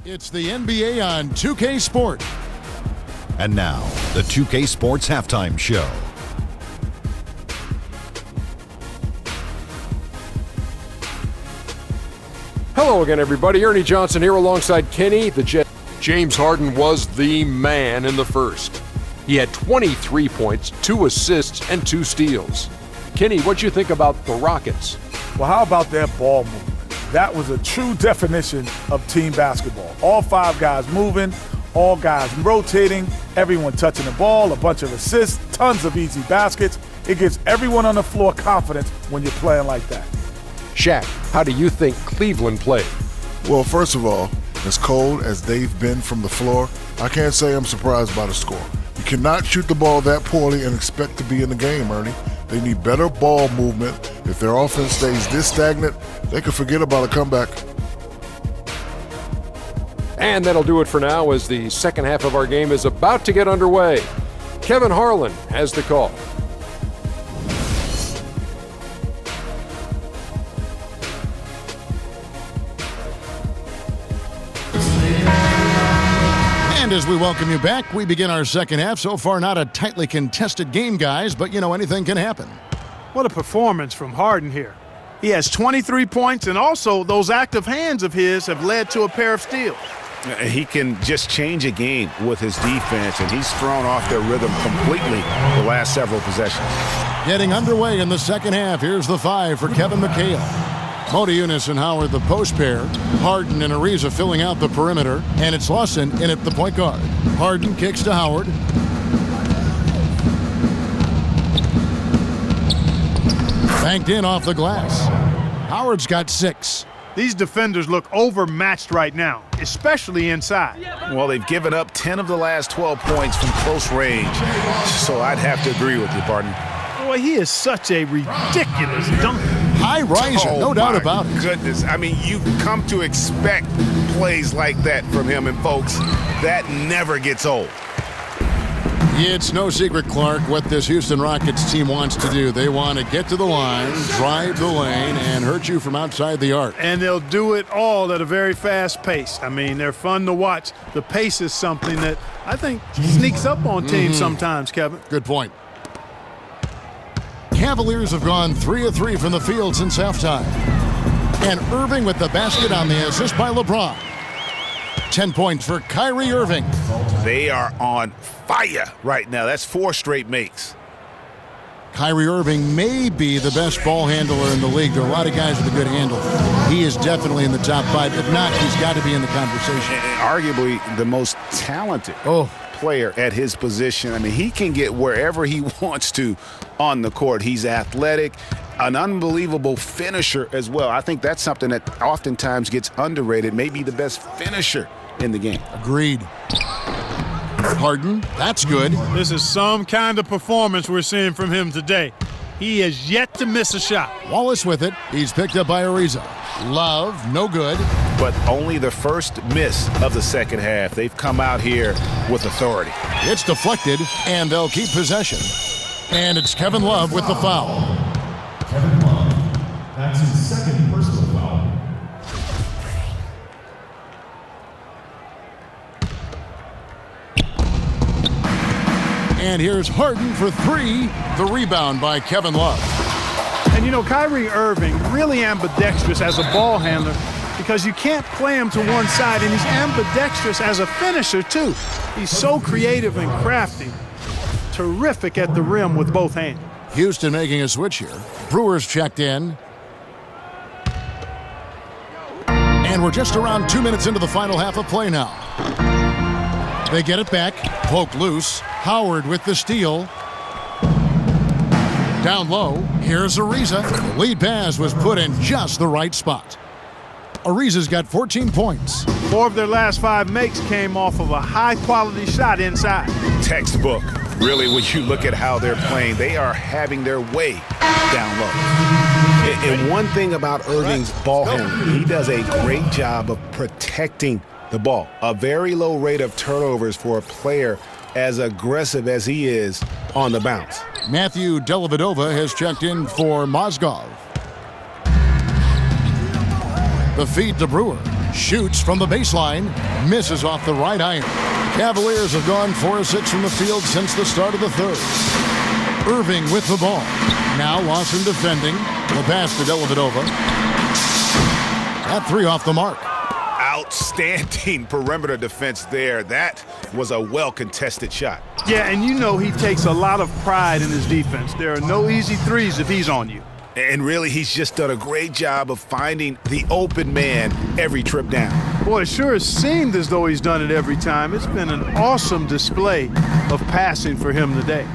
It's the NBA on 2K Sport. And now, the 2K Sports Halftime Show. Hello again, everybody. Ernie Johnson here alongside Kenny, the Jet. James Harden was the man in the first. He had 23 points, 2 assists, and 2 steals. Kenny, what'd you think about the Rockets? Well, how about that ball movement? That was a true definition of team basketball. All 5 guys moving, all guys rotating, everyone touching the ball, a bunch of assists, tons of easy baskets. It gives everyone on the floor confidence when you're playing like that. Shaq, how do you think Cleveland played? Well, first of all, as cold as they've been from the floor, I can't say I'm surprised by the score. You cannot shoot the ball that poorly and expect to be in the game, Ernie. They need better ball movement. If their offense stays this stagnant, they could forget about a comeback. And that'll do it for now as the second half of our game is about to get underway. Kevin Harlan has the call. And as we welcome you back, we begin our second half. So far, not a tightly contested game, guys, but you know, anything can happen. What a performance from Harden here. He has 23 points, and also those active hands of his have led to a pair of steals. He can just change a game with his defense, and he's thrown off their rhythm completely the last several possessions. Getting underway in the second half. Here's the 5 for Kevin McHale. Modiunas and Howard, the post pair. Harden and Ariza filling out the perimeter. And it's Lawson in at the point guard. Harden kicks to Howard. Banked in off the glass. Howard's got 6. These defenders look overmatched right now, especially inside. Well, they've given up 10 of the last 12 points from close range, so I'd have to agree with you, Barton. Boy, he is such a ridiculous dunker. High riser, no doubt about it. Goodness, I mean, you've come to expect plays like that from him, and folks, that never gets old. It's no secret, Clark, what this Houston Rockets team wants to do. They want to get to the line, drive the lane, and hurt you from outside the arc. And they'll do it all at a very fast pace. I mean, they're fun to watch. The pace is something that I think sneaks up on teams sometimes, Kevin. Good point. Cavaliers have gone 3 of 3 from the field since halftime. And Irving with the basket on the assist by LeBron. 10 points for Kyrie Irving. They are on fire right now. That's 4 straight makes. Kyrie Irving may be the best ball handler in the league. There are a lot of guys with a good handle. He is definitely in the top 5. If not, he's got to be in the conversation. And arguably the most talented player at his position. I mean, he can get wherever he wants to on the court. He's athletic, an unbelievable finisher as well. I think that's something that oftentimes gets underrated, maybe the best finisher in the game. Agreed. Harden, that's good. This is some kind of performance we're seeing from him today. He has yet to miss a shot. Wallace with it. He's picked up by Ariza. Love, no good. But only the first miss of the second half. They've come out here with authority. It's deflected, and they'll keep possession. And it's Kevin Love with the foul. Kevin Love. That's his second personal foul. And here's Harden for 3. The rebound by Kevin Love. And you know, Kyrie Irving really ambidextrous as a ball handler because you can't play him to one side, and he's ambidextrous as a finisher too. He's so creative and crafty. Terrific at the rim with both hands. Houston making a switch here. Brewers checked in. And we're just around 2 minutes into the final half of play now. They get it back. Poke loose. Howard with the steal. Down low. Here's Ariza. The lead pass was put in just the right spot. Ariza's got 14 points. 4 of their last 5 makes came off of a high-quality shot inside. Textbook. Really, when you look at how they're playing, they are having their way down low. And one thing about Irving's ball handling, he does a great job of protecting the ball. A very low rate of turnovers for a player as aggressive as he is on the bounce. Matthew Dellavedova has checked in for Mozgov. The feed to Brewer. Shoots from the baseline. Misses off the right iron. Cavaliers have gone 4 of 6 from the field since the start of the third. Irving with the ball. Now Lawson defending. The pass to Dellavedova. That 3 off the mark. Outstanding perimeter defense there. That was a well-contested shot. Yeah, and you know he takes a lot of pride in his defense. There are no easy threes if he's on you. And really, he's just done a great job of finding the open man every trip down. Boy, it sure has seemed as though he's done it every time. It's been an awesome display of passing for him today.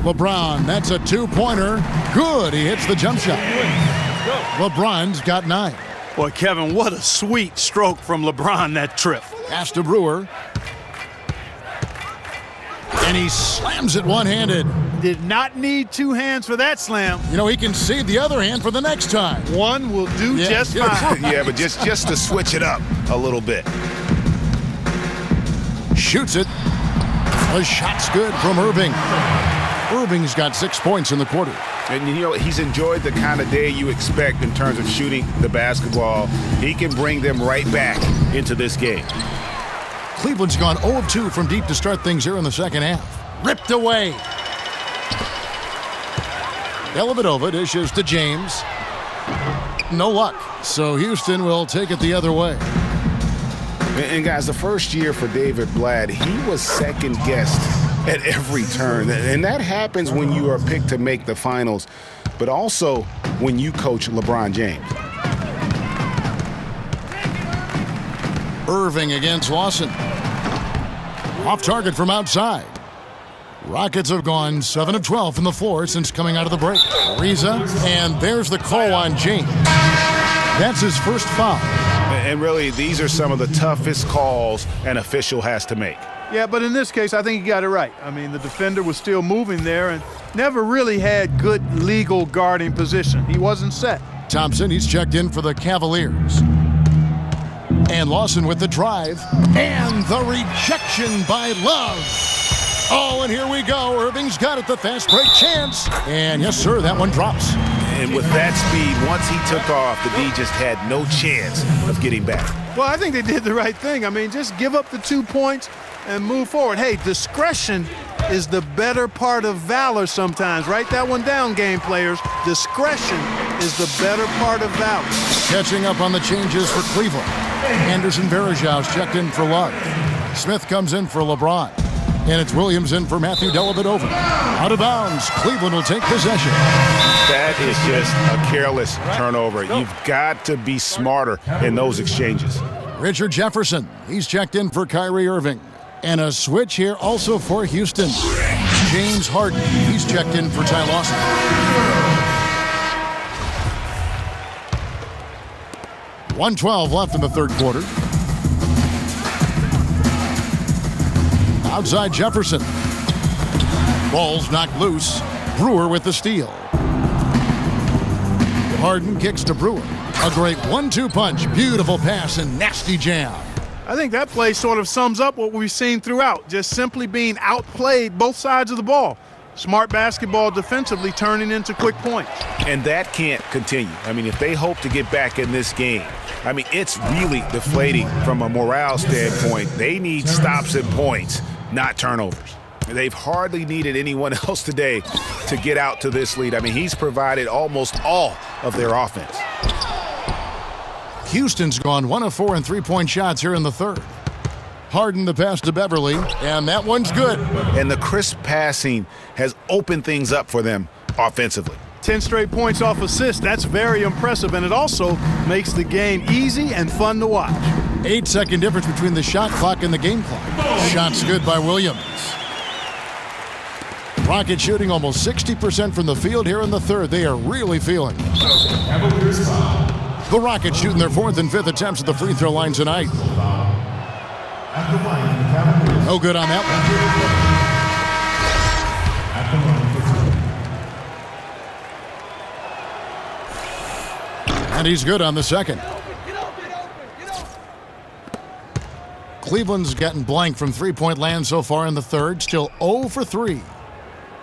LeBron, that's a 2-pointer. Good, he hits the jump shot. LeBron's got 9. Boy, Kevin, what a sweet stroke from LeBron that trip. Pass to Brewer. And he slams it one-handed. Did not need 2 hands for that slam. You know, he can save the other hand for the next time. One will do just fine. Yeah, but just to switch it up a little bit. Shoots it. The shot's good from Irving. Irving's got 6 points in the quarter. And, you know, he's enjoyed the kind of day you expect in terms of shooting the basketball. He can bring them right back into this game. Cleveland's gone 0 of 2 from deep to start things here in the second half. Ripped away. Dellavedova dishes to James. No luck. So Houston will take it the other way. And guys, the first year for David Blatt, he was second-guessed at every turn. And that happens when you are picked to make the finals, but also when you coach LeBron James. Irving against Lawson. Off target from outside. Rockets have gone 7 of 12 from the floor since coming out of the break. Ariza, and there's the call on James. That's his first foul. And really, these are some of the toughest calls an official has to make. Yeah, but in this case, I think he got it right. I mean, the defender was still moving there and never really had good legal guarding position. He wasn't set. Thompson, he's checked in for the Cavaliers. And Lawson with the drive. And the rejection by Love. Oh, and here we go. Irving's got it, the fast break chance. And yes, sir, that one drops. And with that speed, once he took off, the D just had no chance of getting back. Well, I think they did the right thing. I mean, just give up the 2 points and move forward. Hey, discretion is the better part of valor sometimes. Write that one down, game players. Discretion is the better part of valor. Catching up on the changes for Cleveland. Anderson Varejau's checked in for Love. Smith comes in for LeBron. And it's Williams in for Matthew Dellavedova. Out of bounds, Cleveland will take possession. That is just a careless turnover. You've got to be smarter in those exchanges. Richard Jefferson, he's checked in for Kyrie Irving. And a switch here also for Houston. James Harden, he's checked in for Ty Lawson. .112 left in the third quarter. Outside Jefferson. Ball's knocked loose. Brewer with the steal. Harden kicks to Brewer. A great 1-2 punch. Beautiful pass and nasty jam. I think that play sort of sums up what we've seen throughout. Just simply being outplayed both sides of the ball. Smart basketball defensively turning into quick points. And that can't continue. I mean, if they hope to get back in this game, I mean, it's really deflating from a morale standpoint. They need stops and points, not turnovers. They've hardly needed anyone else today to get out to this lead. I mean, he's provided almost all of their offense. Houston's gone 1 of 4 in three-point shots here in the third. Harden the pass to Beverly, and that one's good. And the crisp passing has opened things up for them offensively. 10 straight points off assists. That's very impressive, and it also makes the game easy and fun to watch. 8-second difference between the shot clock and the game clock. Shots good by Williams. Rockets shooting almost 60% from the field here in the third. They are really feeling it. The Rockets shooting their 4th and 5th attempts at the free throw line tonight. No good on that one. And he's good on the second. Cleveland's gotten blank from three-point land so far in the third. Still 0 for 3.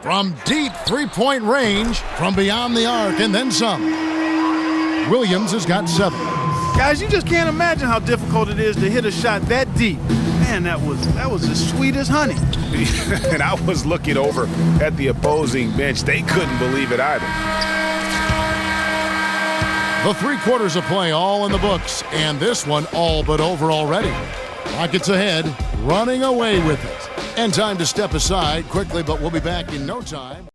From deep three-point range, from beyond the arc, and then some. Williams has got 7. Guys, you just can't imagine how difficult it is to hit a shot that deep. Man, that was as sweet as honey. And I was looking over at the opposing bench. They couldn't believe it either. The 3 quarters of play all in the books, and this one all but over already. Rockets ahead, running away with it. And time to step aside quickly, but we'll be back in no time.